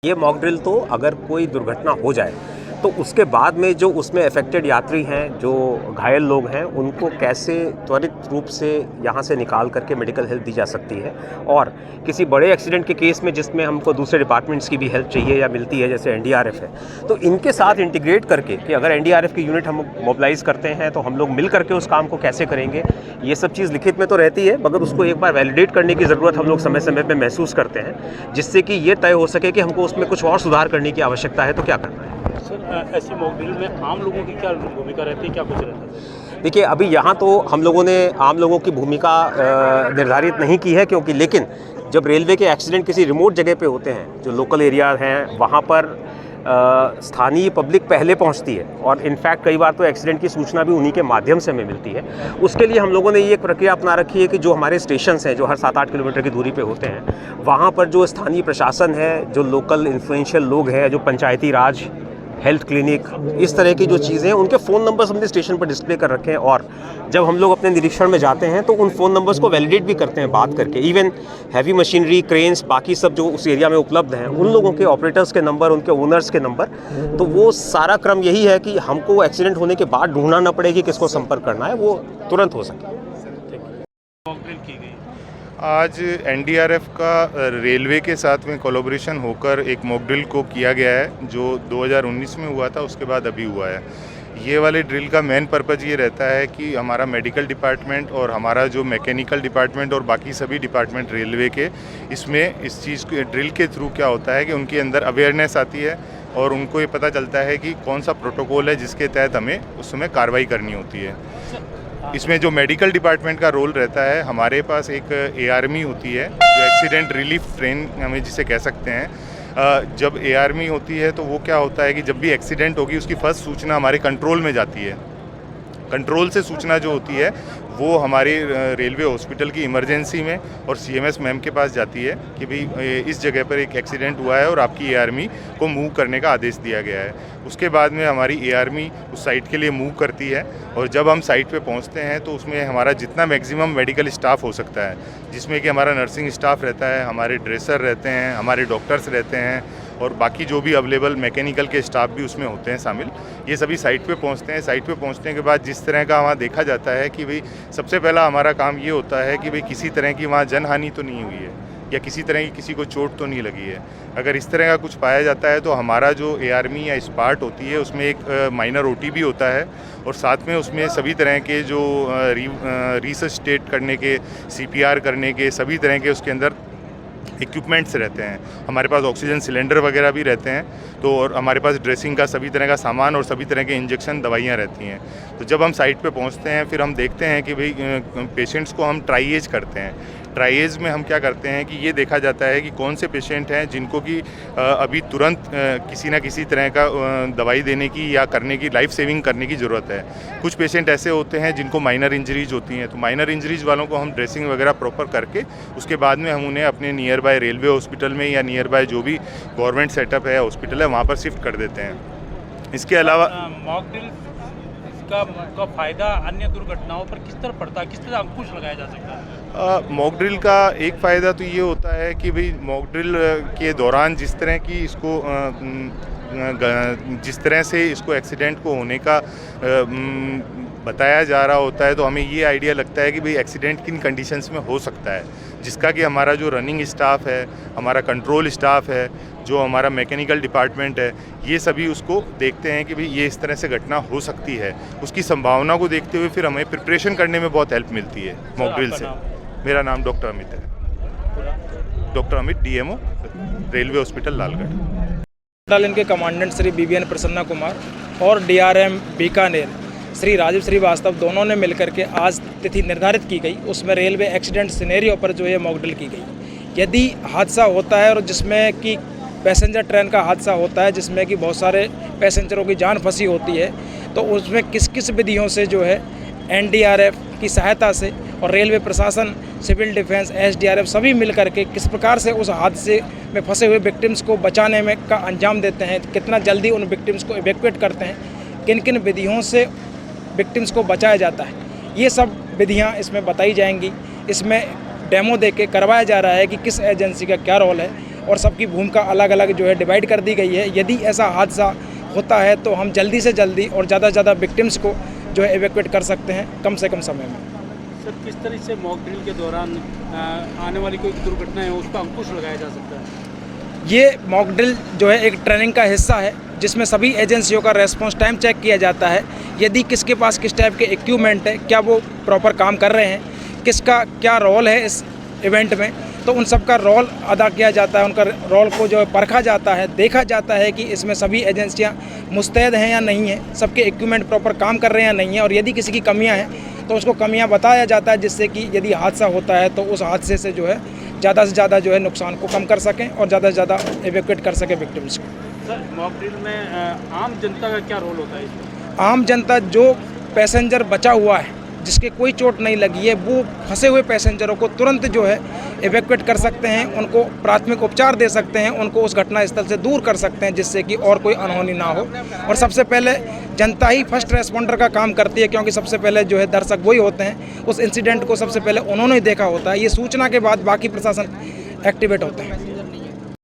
ये mock drill तो अगर कोई दुर्घटना हो जाए तो उसके बाद में जो उसमें अफेक्टेड यात्री हैं, जो घायल लोग हैं, उनको कैसे त्वरित रूप से यहाँ से निकाल करके मेडिकल हेल्प दी जा सकती है। और किसी बड़े एक्सीडेंट के केस में जिसमें हमको दूसरे डिपार्टमेंट्स की भी हेल्प चाहिए या मिलती है, जैसे एनडीआरएफ है, तो इनके साथ इंटीग्रेट करके कि अगर एनडीआरएफ की यूनिट हम मोबिलाइज़ करते हैं तो हम लोग मिल करके उस काम को कैसे करेंगे। ये सब चीज़ लिखित में तो रहती है, मगर उसको एक बार वैलिडेट करने की ज़रूरत हम लोग समय समय पर महसूस करते हैं, जिससे कि ये तय हो सके कि हमको उसमें कुछ और सुधार करने की आवश्यकता है तो क्या करना है। सर, ऐसी मॉक ड्रिल में आम लोगों की क्या भूमिका रहती है, क्या कुछ रहता है? देखिए, अभी यहाँ तो हम लोगों ने आम लोगों की भूमिका निर्धारित नहीं की है, क्योंकि लेकिन जब रेलवे के एक्सीडेंट किसी रिमोट जगह पे होते हैं, जो लोकल एरिया हैं, वहाँ पर स्थानीय पब्लिक पहले पहुँचती है और इनफैक्ट कई बार तो एक्सीडेंट की सूचना भी उन्हीं के माध्यम से हमें मिलती है। उसके लिए हम लोगों ने ये एक प्रक्रिया अपना रखी है कि जो हमारे स्टेशंस हैं, जो हर 7-8 किलोमीटर की दूरी पे होते हैं, वहाँ पर जो स्थानीय प्रशासन है, जो लोकल इन्फ्लुएंशियल लोग हैं, जो पंचायती राज, हेल्थ क्लिनिक, इस तरह की जो चीज़ें हैं, उनके फ़ोन नंबर्स हमने स्टेशन पर डिस्प्ले कर रखे हैं। और जब हम लोग अपने निरीक्षण में जाते हैं तो उन फ़ोन नंबर्स को वैलिडेट भी करते हैं बात करके। इवन हैवी मशीनरी, क्रेन्स, बाकी सब जो उस एरिया में उपलब्ध हैं, उन लोगों के ऑपरेटर्स के नंबर, उनके ओनर्स के नंबर। तो वो सारा क्रम यही है कि हमको एक्सीडेंट होने के बाद ढूंढना न पड़े कि किसको संपर्क करना है, वो तुरंत हो सके। मॉक ड्रिल की गई। आज एनडीआरएफ का रेलवे के साथ में कोलैबोरेशन होकर एक मॉक ड्रिल को किया गया है, जो 2019 में हुआ था, उसके बाद अभी हुआ है। ये वाले ड्रिल का मेन पर्पज़ ये रहता है कि हमारा मेडिकल डिपार्टमेंट और हमारा जो मैकेनिकल डिपार्टमेंट और बाकी सभी डिपार्टमेंट रेलवे के, इसमें इस चीज़ के ड्रिल के थ्रू क्या होता है कि उनके अंदर अवेयरनेस आती है और उनको ये पता चलता है कि कौन सा प्रोटोकॉल है जिसके तहत हमें उस समय कार्रवाई करनी होती है। इसमें जो मेडिकल डिपार्टमेंट का रोल रहता है, हमारे पास एक एआरएमई होती है, जो एक्सीडेंट रिलीफ ट्रेन हमें जिसे कह सकते हैं। जब एआरएमई होती है तो वो क्या होता है कि जब भी एक्सीडेंट होगी उसकी फर्स्ट सूचना हमारे कंट्रोल में जाती है। कंट्रोल से सूचना जो होती है वो हमारी रेलवे हॉस्पिटल की इमरजेंसी में और सीएमएस मैम के पास जाती है कि भाई इस जगह पर एक एक्सीडेंट हुआ है और आपकी एआरएमई को मूव करने का आदेश दिया गया है। उसके बाद में हमारी एआरएमई उस साइट के लिए मूव करती है और जब हम साइट पे पहुंचते हैं तो उसमें हमारा जितना मैक्सिमम मेडिकल स्टाफ हो सकता है, जिसमें कि हमारा नर्सिंग स्टाफ रहता है, हमारे ड्रेसर रहते हैं, हमारे डॉक्टर्स रहते हैं और बाकी जो भी अवेलेबल मैकेनिकल के स्टाफ भी उसमें होते हैं शामिल, ये सभी साइट पे पहुंचते हैं। साइट पे पहुंचने के बाद जिस तरह का वहाँ देखा जाता है कि भाई सबसे पहला हमारा काम ये होता है कि भाई किसी तरह की वहाँ जनहानि तो नहीं हुई है या किसी तरह की किसी को चोट तो नहीं लगी है। अगर इस तरह का कुछ पाया जाता है तो हमारा जो एआरएमई या स्पार्ट होती है उसमें एक माइनर ओटी भी होता है और साथ में उसमें सभी तरह के जो रिसस्टेट करने के, सीपीआर करने के, सभी तरह के उसके अंदर इक्विपमेंट्स रहते हैं। हमारे पास ऑक्सीजन सिलेंडर वगैरह भी रहते हैं, तो और हमारे पास ड्रेसिंग का सभी तरह का सामान और सभी तरह के इंजेक्शन दवाइयाँ रहती हैं। तो जब हम साइट पे पहुंचते हैं फिर हम देखते हैं कि भाई पेशेंट्स को हम ट्राइएज करते हैं। ट्राइएज में हम क्या करते हैं कि ये देखा जाता है कि कौन से पेशेंट हैं जिनको कि अभी तुरंत किसी ना किसी तरह का दवाई देने की या करने की, लाइफ सेविंग करने की ज़रूरत है। कुछ पेशेंट ऐसे होते हैं जिनको माइनर इंजरीज होती हैं, तो माइनर इंजरीज वालों को हम ड्रेसिंग वगैरह प्रॉपर करके उसके बाद में हम उन्हें अपने नियर बाय रेलवे हॉस्पिटल में या नियर बाय जो भी गवर्नमेंट सेटअप है, हॉस्पिटल है, वहाँ पर शिफ्ट कर देते हैं। इसके अलावा मॉक ड्रिल का फ़ायदा अन्य दुर्घटनाओं पर किस तरह पड़ता है, किस तरह अंकुश लगाया जा सकता है? मॉक ड्रिल का एक फ़ायदा तो ये होता है कि भाई मॉक ड्रिल के दौरान जिस तरह की इसको जिस तरह से इसको एक्सीडेंट को होने का बताया जा रहा होता है, तो हमें ये आइडिया लगता है कि भाई एक्सीडेंट किन कंडीशंस में हो सकता है, जिसका कि हमारा जो रनिंग स्टाफ है, हमारा कंट्रोल स्टाफ है, जो हमारा मैकेनिकल डिपार्टमेंट है, ये सभी उसको देखते हैं कि भाई ये इस तरह से घटना हो सकती है। उसकी संभावना को देखते हुए फिर हमें प्रिपरेशन करने में बहुत हेल्प मिलती है मॉक ड्रिल से। मेरा नाम डॉक्टर अमित है, doctor Amit, DMO, railway hospital Lalgarh. इनके कमांडेंट श्री बीबीएन प्रसन्ना कुमार और डीआरएम बीकानेर श्री राजीव श्रीवास्तव, दोनों ने मिलकर के आज तिथि निर्धारित की गई। उसमें रेलवे एक्सीडेंट सिनेरियो पर जो है मॉक ड्रिल की गई। यदि हादसा होता है और जिसमें कि पैसेंजर ट्रेन का हादसा होता है जिसमें कि बहुत सारे पैसेंजरों की जान फंसी होती है, तो उसमें किस किस विधियों से जो है एनडीआरएफ की सहायता से और रेलवे प्रशासन, सिविल डिफेंस, एसडीआरएफ सभी मिलकर के किस प्रकार से उस हादसे में फंसे हुए विक्टिम्स को बचाने में का अंजाम देते हैं, कितना जल्दी उन विक्टिम्स को इवैक्यूएट करते हैं, किन किन विधियों से विक्टिम्स को बचाया जाता है, ये सब विधियाँ इसमें बताई जाएंगी। इसमें डेमो दे के करवाया जा रहा है कि किस एजेंसी का क्या रोल है और सबकी भूमिका अलग अलग जो है डिवाइड कर दी गई है। यदि ऐसा हादसा होता है तो हम जल्दी से जल्दी और ज़्यादा से ज़्यादा विक्टिम्स को जो है एवैक्यूएट कर सकते हैं कम से कम समय में। सर, किस तरह से मॉक ड्रिल के दौरान आने वाली कोई दुर्घटना है उस पर अंकुश लगाया जा सकता है? ये मॉक ड्रिल जो है एक ट्रेनिंग का हिस्सा है जिसमें सभी एजेंसियों का रेस्पॉन्स टाइम चेक किया जाता है। यदि किसके पास किस टाइप के इक्विपमेंट है, क्या वो प्रॉपर काम कर रहे हैं, किसका क्या रोल है इस इवेंट में, तो उन सब का रोल अदा किया जाता है। उनका रोल को जो है परखा जाता है, देखा जाता है कि इसमें सभी एजेंसियां मुस्तैद हैं या नहीं है, सबके इक्विपमेंट प्रॉपर काम कर रहे हैं या नहीं है, और यदि किसी की कमियां हैं तो उसको कमियां बताया जाता है, जिससे कि यदि हादसा होता है तो उस हादसे से जो है ज़्यादा से ज़्यादा जो है नुकसान को कम कर सकें और ज़्यादा से ज़्यादा एवैक्यूएट कर सकें विक्टिम्स को। सर, मॉक ड्रिल में आम जनता का क्या रोल होता है इसमें? आम जनता, जो पैसेंजर बचा हुआ है जिसके कोई चोट नहीं लगी है, वो फंसे हुए पैसेंजरों को तुरंत जो है एवैक्यूएट कर सकते हैं, उनको प्राथमिक उपचार दे सकते हैं, उनको उस घटना स्थल से दूर कर सकते हैं, जिससे कि और कोई अनहोनी ना हो। और सबसे पहले जनता ही फर्स्ट रेस्पॉन्डर का काम करती है, क्योंकि सबसे पहले जो है दर्शक वही होते हैं। उस इंसिडेंट को सबसे पहले उन्होंने ही देखा होता है। ये सूचना के बाद बाकी प्रशासन एक्टिवेट होते हैं।